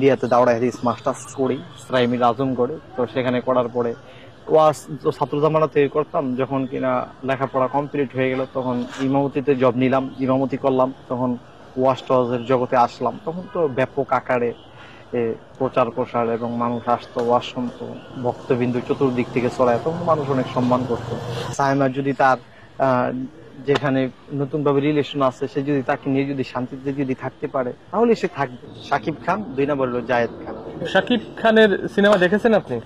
ইন্ডিয়াতে দাওরা হাদিস মাস্টার্স করি ইসরাইমিল আজমগড়ে। তো সেখানে করার পরে ওয়াজ তো ছাত্র জামানাতে করতাম, যখন কিনা লেখাপড়া কমপ্লিট হয়ে গেল তখন ইমামতিতে জব নিলাম, ইমামতি করলাম, তখন ওয়াজ টওয়াজের জগতে আসলাম। তখন তো ব্যাপক আকারে প্রচার প্রসার এবং মানুষ আসতো, ওয়াজ শুনতো, ভক্তবিন্দু চতুর্দিক থেকে ছড়ায়, তখন মানুষ অনেক সম্মান করতো। সাইমা যদি তার যেখানে নতুন ভাবে রিলেশন আছে, সে যদি তাকে নিয়ে যদি শান্তিতে যদি থাকতে পারে তাহলে সে থাকবে। শাকিব খান, 2 নম্বর হলো জায়েদ খান। শাকিব খানের সিনেমা দেখেছেন আপনি?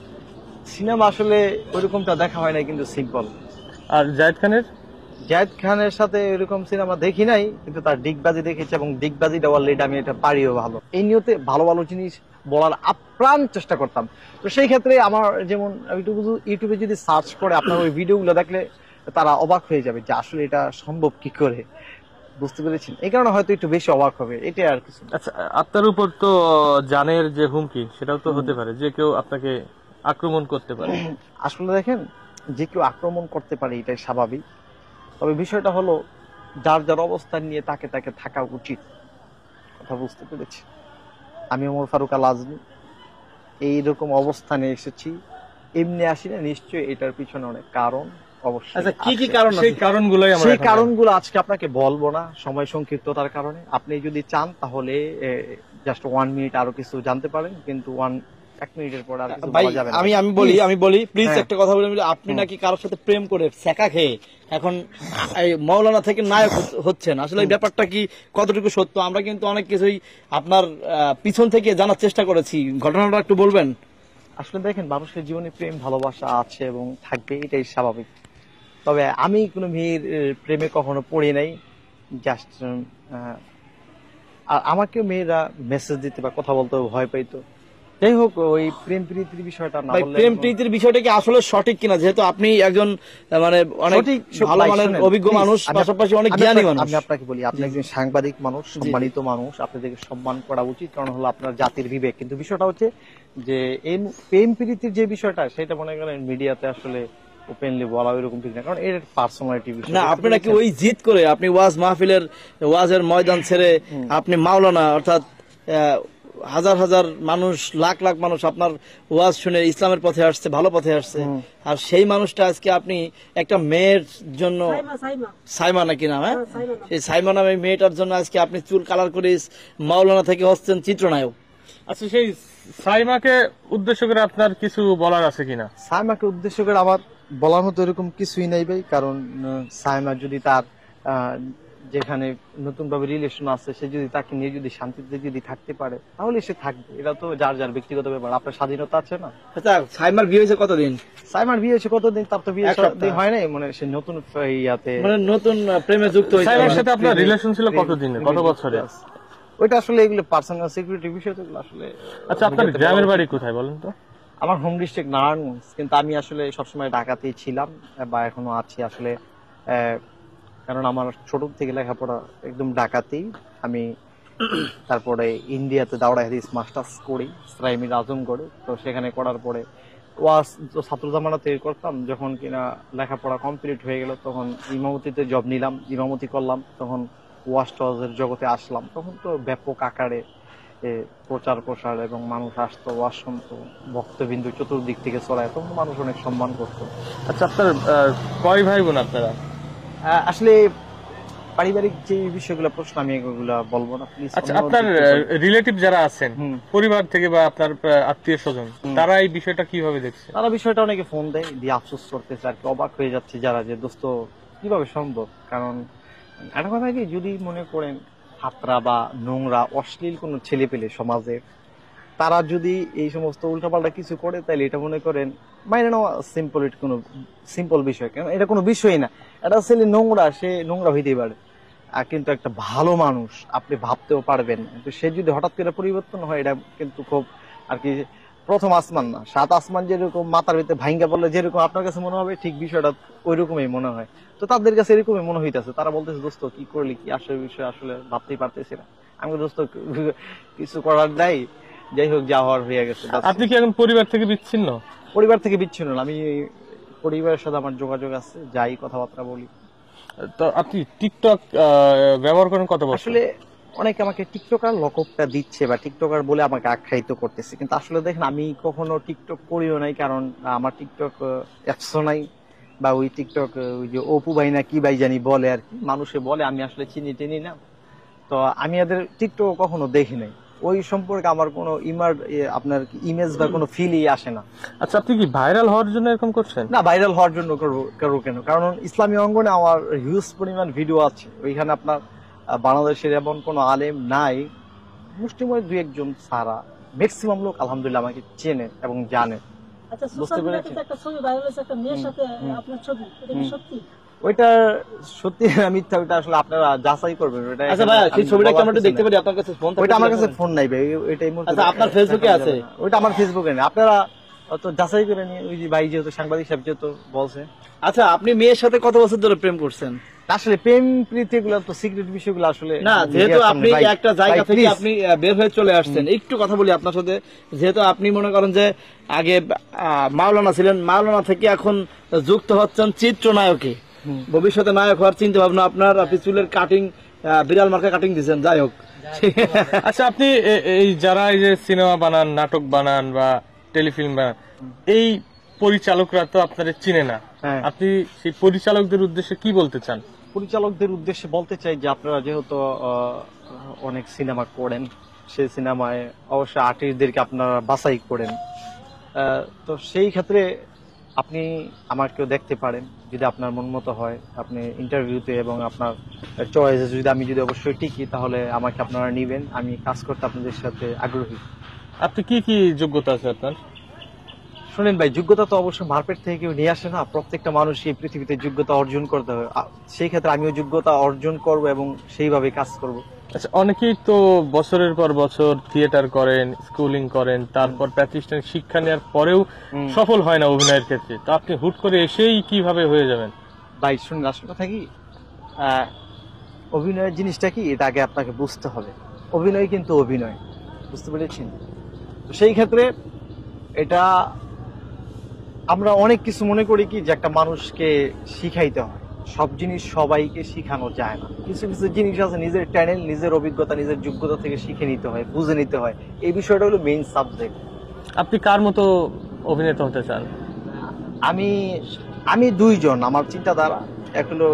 সিনেমা আসলে ওইরকমটা দেখা হয় না, কিন্তু সিম্পল। আর জায়েদ খানের সাথে এরকম সিনেমা দেখি নাই, কিন্তু তার ডিগবাজি দেখেছি, এবং ডিগবাজিটা অলরেডি আমি এটা পারিও ভালো। এই নিয়তে ভালো ভালো জিনিস বলার আপ্রাণ চেষ্টা করতাম। তো সেই ক্ষেত্রে আমার যেমন ইউটিউবে যদি সার্চ করে আপনার ওই ভিডিওগুলো দেখলে তারা অবাক হয়ে যাবে যে আসলে এটা সম্ভব কি করে, বুঝতে পেরেছেন? এই কারণে হয়তো একটু বেশি অবাক হবে, এটাই আর কিছু। আচ্ছা, আপনার উপর তো জানের যে হুমকি সেটাও তো হতে পারে, যে কেউ আপনাকে আক্রমণ করতে পারে। আসলে দেখেন, যে কেউ আক্রমণ করতে পারে, এটাই স্বাভাবিক। তবে বিষয়টা হলো যার যার অবস্থান নিয়ে তাকে তাকে থাকা উচিত। কথা বুঝতে পেরেছি? আমি ওমর ফারুক আল আজমি এইরকম অবস্থানে এসেছি, এমনি আসি না, নিশ্চয়ই এটার পিছনে অনেক কারণ অবশ্যই। আচ্ছা, কি কি কারণ? সেই কারণগুলো আজকে আপনাকে বলবো না, সময় সংক্ষিপ্ততার কারণে। আপনি যদি চান তাহলে জাস্ট 1 মিনিট আরো কিছু জানতে পারেন, কিন্তু 1 মিনিটের পর আর কিছু বলা যাবে না। আমি বলি প্লিজ একটা কথা বলে। আপনি নাকি কারোর সাথে প্রেম করে সেকা খেয়ে এখন এই মাওলানা থেকে নায়ক হচ্ছেন, আসলে এই ব্যাপারটা কি কতটুকু সত্য? আমরা কিন্তু অনেক কিছুই আপনার পিছন থেকে জানার চেষ্টা করেছি, ঘটনাটা একটু বলবেন? আসলে দেখেন, মানুষের জীবনে প্রেম ভালোবাসা আছে এবং থাকবে, এটাই স্বাভাবিক। তবে আমি কোনো মেয়ের প্রেমে কখনো পড়ি নাই। জাস্ট আর আমাকে মেয়েরা মেসেজ দিতে বা কথা বলতে ভয় পাইতো। যাই হোক, ওই প্রেম প্রীতির বিষয়টা না বললে। প্রেম প্রীতির বিষয়টা কি আসলে সঠিক কিনা? যেহেতু আপনি একজন মানে অনেক ভালো মানের অভিজ্ঞ মানুষ, পাশাপাশি অনেক জ্ঞানী মানুষ। আমি আপনাকে বলি, আপনি একজন সাংবাদিক মানুষ, সম্মানিত মানুষ, আপনাদেরকে সম্মান করা উচিত, কারণ হলো আপনার জাতির বিবেক। কিন্তু বিষয়টা হচ্ছে যে এই প্রেম প্রীতির যে বিষয়টা, সেটা মনে করেন মিডিয়াতে আসলে ওপেনলি বলা ওইরকম ঠিক না, কারণ এর পার্সোনালিটি বিষয় না। আপনি নাকি ওই জিদ করে আপনি ওয়াজ মাহফিলের ওয়াজের ময়দান ছেড়ে আপনি মাওলানা, অর্থাৎ হাজার হাজার মানুষ, লাখ লাখ মানুষ আপনার ওয়াজ শুনে ইসলামের পথে আসছে, ভালো পথে আসছে, আর সেই মানুষটা আজকে আপনি একটা মেয়ের জন্য, সাইমা নাকি নাম, হ্যাঁ, সেই সাইমা নামে মেয়েটার জন্য আজকে আপনি চুল কালার করে মাওলানা থেকে হচ্ছেন চিত্রনায়ক। আচ্ছা, সেই সাইমাকে উদ্দেশ্য করে আপনার কিছু বলার আছে কিনা? সাইমাকে উদ্দেশ্য করে আমার বলার মতো এরকম কিছুই নাই ভাই, কারণ সাইমা যদি তার যেখানে নতুন ভাবে রিলেশন আছে, সে যদি তাকে নিয়ে যদি শান্তিতে যদি থাকতে পারে তাহলে সে থাকবে। এটা তো যার যার ব্যক্তিগত ব্যাপার, আপনার স্বাধীনতা আছে না। আচ্ছা, সাইমার বিয়ে হয়েছে কতদিন? সাইমার বিয়ে হয়েছে কতদিন? তার তো বিয়ে হয় নাই, মানে সে নতুন ইয়াতে, মানে নতুন প্রেমে যুক্ত হয়েছে। সাইমার সাথে আপনার রিলেশন ছিল কতদিন, কত বছরে? ওইটা আসলে এগুলো পার্সোনাল সিকিউরিটি বিষয়, তো এগুলো আসলে। আচ্ছা, আপনার গ্রামের বাড়ি কোথায় বলেন তো? আমার হোম ডিস্ট্রিক্ট নারায়ণগঞ্জ, কিন্তু আমি আসলে সবসময় ঢাকাতেই ছিলাম বা এখনো আছি আসলে, কারণ আমার ছোট থেকে লেখাপড়া একদম ঢাকাতেই। আমি তারপরে ইন্ডিয়াতে দাওরা হাদিস মাস্টার্স করি ইসরাইমিল আজমগড়ে। তো সেখানে করার পরে ওয়াজ তো ছাত্র জামানাতে করতাম, যখন কিনা লেখাপড়া কমপ্লিট হয়ে গেল তখন ইমামতিতে জব নিলাম, ইমামতি করলাম, তখন ওয়াজ টওয়াজের জগতে আসলাম। তখন তো ব্যাপক আকারে প্রচার প্রসার এবং মানুষ আসতো, ওয়াজ শুনতো, ভক্তবিন্দু চতুর্দিক থেকে ছড়ায়, তখন মানুষ অনেক সম্মান করতো। আচ্ছা, আপনার কয় ভাই বোন আপনারা? আসলে পারিবারিক যে বিষয়গুলো প্রশ্ন, আমি এগুলো বলবো না প্লিজ। আচ্ছা, আপনার রিলেটিভ যারা আছেন পরিবার থেকে বা আপনার আত্মীয় স্বজন, তারা এই বিষয়টা কিভাবে দেখছে? তারা বিষয়টা অনেকে ফোন দেয়, দিয়ে আফসোস করতেছে আর কি, অবাক হয়ে যাচ্ছে যারা, যে দোস্ত কিভাবে সম্ভব। কারণ একটা কথা কি, যদি মনে করেন হাতরা বা নোংরা অশ্লীল কোন ছেলে পেলে সমাজের, তারা যদি এই সমস্ত উল্টাপাল্টা কিছু করে, তাহলে এটা মনে করেন মাইনে নেওয়া সিম্পল, এটা কোনো সিম্পল বিষয়, কারণ এটা কোনো বিষয়ই না। একটা ছেলে নোংরা, সে নোংরা হইতেই পারে, কিন্তু একটা ভালো মানুষ আপনি ভাবতেও পারবেন। কিন্তু সে যদি হঠাৎ করে পরিবর্তন হয়, এটা কিন্তু খুব আর কি প্রথম আসমান না, 7 আসমান যেরকম মাথার ভিতরে ভাঙ্গা পড়লে যেরকম আপনার কাছে মনে হবে, ঠিক বিষয়টা ওই রকমই মনে হয়। তো তাদের কাছে এরকমই মনে হইতেছে, তারা বলতেছে দোস্ত কি করলি, কি আসলে বিষয় আসলে ভাবতেই পারতেছি না। আমি দোস্ত কিছু করার নাই, যাই হোক, যা হওয়ার হয়ে গেছে। আপনি কি এখন পরিবার থেকে বিচ্ছিন্ন? পরিবার থেকে বিচ্ছিন্ন না, আমি পরিবারের সাথে আমার যোগাযোগ আছে, যাই কথাবার্তা বলি। তো আপনি টিকটক ব্যবহার করেন কত বছর? আসলে অনেকে আমাকে টিকটকার লকবটা দিচ্ছে বা টিকটকার বলে আমাকে আখ্যায়িত করতেছে, কিন্তু আসলে দেখেন আমি কখনো টিকটক করিও নাই, কারণ আমার টিকটক অ্যাপসও নাই, বা ওই টিকটক ওই যে অপু ভাই না কি ভাই জানি বলে আর কি, মানুষে বলে, আমি আসলে চিনি টিনি না। তো আমি এদের টিকটক কখনো দেখি নাই, ওই সম্পর্কে আমার কোনো আপনার ইমেজ বা কোনো ফিলই আসে না। আচ্ছা, আপনি কি ভাইরাল হওয়ার জন্য এরকম করছেন? না, ভাইরাল হওয়ার জন্য করবো কেন, কারণ ইসলামী অঙ্গনে আমার হিউজ পরিমাণ ভিডিও আছে, ওইখানে আপনার বাংলাদেশের এমন কোনো আলেম নাই, মুসলিমের দুই একজন ছাড়া ম্যাক্সিমাম লোক আলহামদুলিল্লাহ আমাকে চেনে এবং জানে। আচ্ছা, বুঝতে সোশ্যাল মিডিয়াতে পেরেছি। তো একটা ছবি ভাইরাল হয়েছে একটা মেয়ের সাথে আপনার ছবি, এটা কি সত্যি? ওইটা সত্যি না মিথ্যা ওইটা আসলে আপনারা যাচাই করবেন। ওইটা আচ্ছা এখানে ভাই, আমি সেই ছবিটা কি বলার আমরা একটু কিছু দেখতে নাই। পারি? আপনার কাছে ফোন ওইটা আমার কাছে ফোন নাই ভাই, ওইটা এই মুহূর্তে আচ্ছা, আপনার ফেসবুকে আছে? ওইটা আমার ফেসবুকে নেই, আপনারা তো যাচাই করে নিয়ে, ওই যে ভাই যেহেতু সাংবাদিক সাহেব যেহেতু বলছে। আচ্ছা, আপনি মেয়ের সাথে কত বছর ধরে প্রেম করছেন? আসলে প্রেম প্রীতি এগুলো তো সিক্রেট বিষয়গুলো আসলে না, যেহেতু মিডিয়ার আপনি সামনে ভাই, একটা জায়গা ভাই, থেকে please। আপনি বের হয়ে চলে আসছেন, একটু কথা বলি আপনার সাথে। যেহেতু আপনি মনে করেন যে আগে মাওলানা ছিলেন, মাওলানা থেকে এখন যুক্ত হচ্ছেন চিত্রনায়কে, ভবিষ্যতে নায়ক হওয়ার চিন্তা ভাবনা আপনার, আপনি চুলের কাটিং বিড়াল মার্কা কাটিং দিচ্ছেন, যাই হোক। আচ্ছা, আপনি এই যারা এই যে সিনেমা বানান, নাটক বানান বা টেলিফিল্ম বানান, এই পরিচালকরা তো আপনাদের চিনে না। হ্যাঁ। আপনি সেই পরিচালকদের উদ্দেশ্যে কি বলতে চান? পরিচালকদের উদ্দেশ্যে বলতে চাই যে আপনারা যেহেতু অনেক সিনেমা করেন, সেই সিনেমায় অবশ্যই আর্টিস্টদেরকে আপনারা বাছাই করেন, তো সেই ক্ষেত্রে আপনি আমাকেও দেখতে পারেন, যদি আপনার মন মতো হয় আপনি ইন্টারভিউতে, এবং আপনার চয়েসে যদি আমি যদি অবশ্যই টিকি, তাহলে আমাকে আপনারা নিবেন, আমি কাজ করতে আপনাদের সাথে আগ্রহী। আপনি কি কি যোগ্যতা আছে আপনার? শুনেন ভাই, যোগ্যতা তো অবশ্যই মার্কেট থেকে কেউ নিয়ে আসে না, প্রত্যেকটা মানুষই এই পৃথিবীতে যোগ্যতা অর্জন করতে হবে, সেই ক্ষেত্রে আমিও যোগ্যতা অর্জন করব এবং সেইভাবে কাজ করব। আচ্ছা, অনেকেই তো বছরের পর বছর থিয়েটার করেন, স্কুলিং করেন, তারপর প্রাতিষ্ঠানিক শিক্ষা নেওয়ার পরেও সফল হয় না অভিনয়ের ক্ষেত্রে, তো আপনি হুট করে এসেই কিভাবে হয়ে যাবেন? ভাই শুনুন, আসল কথা কি, অভিনয়ের জিনিসটা কি এটা আগে আপনাকে বুঝতে হবে। অভিনয় কিন্তু অভিনয়, বুঝতে পেরেছেন? তো সেই ক্ষেত্রে এটা আমরা অনেক কিছু মনে করি কি যে একটা মানুষকে শিখাইতে হয়, সব জিনিস সবাইকে শিখানো যায় না, কিছু কিছু জিনিস আছে নিজের ট্যালেন্ট, নিজের অভিজ্ঞতা, নিজের যোগ্যতা থেকে শিখে নিতে হয়, বুঝে নিতে হয়, এই বিষয়টা হলো মেইন সাবজেক্ট। আপনি কার মতো অভিনেতা হতে চান? আমি দুইজন, আমার চিন্তাধারা, এক হলো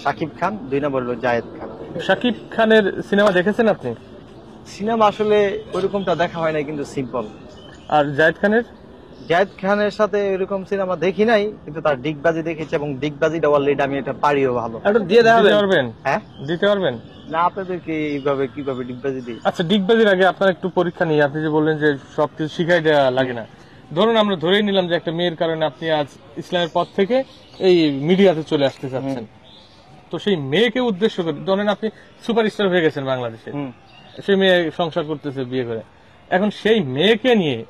শাকিব খান, দুই নম্বর হলো জায়েদ খান। শাকিব খানের সিনেমা দেখেছেন আপনি? সিনেমা আসলে ওইরকমটা দেখা হয় না, কিন্তু সিম্পল। আর জায়েদ খানের? জায়েদ খানের সাথে এরকম সিনেমা দেখি নাই, কিন্তু তার ডিগবাজি দেখেছি, এবং ডিগবাজিটা অলরেডি আমি এটা পারিও ভালো। একটু দিয়ে দিতে দেখাবেন? পারবেন? হ্যাঁ, দিতে পারবেন? না আপনাদেরকে এইভাবে কিভাবে ডিগবাজি দিই? আচ্ছা, ডিগবাজির আগে আপনার একটু পরীক্ষা নিয়ে, আপনি যে বললেন যে সবকিছু শিখাই দেওয়া লাগে না, ধরুন আমরা ধরেই নিলাম যে একটা মেয়ের কারণে আপনি আজ ইসলামের পথ থেকে এই মিডিয়াতে চলে আসতে চাচ্ছেন, তো সেই মেয়েকে উদ্দেশ্য করে ধরেন আপনি সুপারস্টার হয়ে গেছেন বাংলাদেশে, সেই মেয়ে সংসার করতেছে বিয়ে করে, এখন সেই মেয়েকে নিয়ে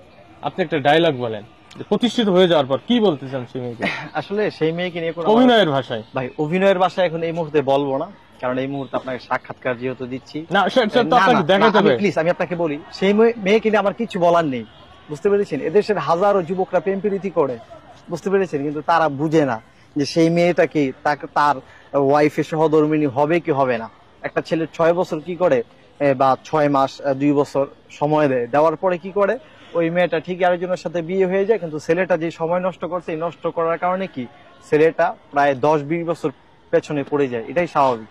আপনি একটা ডায়লগ বলেন, যে প্রতিষ্ঠিত হয়ে যাওয়ার পর কি বলতে চান সেই মেয়েকে আসলে সেই মেয়েকে নিয়ে কোনো অভিনয়ের ভাষায়? ভাই অভিনয়ের ভাষায় এখন এই মুহূর্তে বলবো না, কারণ এই মুহূর্তে আপনাকে সাক্ষাৎকার যেহেতু দিচ্ছি। না, সেটা তো আপনাকে দেখাতে হবে। প্লিজ আমি আপনাকে বলি, সেই মেয়েকে নিয়ে আমার কিছু বলার নেই, বুঝতে পেরেছেন? এদেশের হাজারো যুবকরা প্রেম প্রীতি করে, বুঝতে পেরেছেন, কিন্তু তারা বুঝে না যে সেই মেয়েটা কি তার ওয়াইফের সহধর্মিণী হবে কি হবে না। একটা ছেলে 6 বছর কি করে, বা 6 মাস 2 বছর সময় দেওয়ার পরে কি করে, ওই মেয়েটা ঠিকই আরেকজনের সাথে বিয়ে হয়ে যায়, কিন্তু ছেলেটা যে সময় নষ্ট করছে, এই নষ্ট করার কারণে কি ছেলেটা প্রায় 10-20 বছর পেছনে পড়ে যায়, এটাই স্বাভাবিক।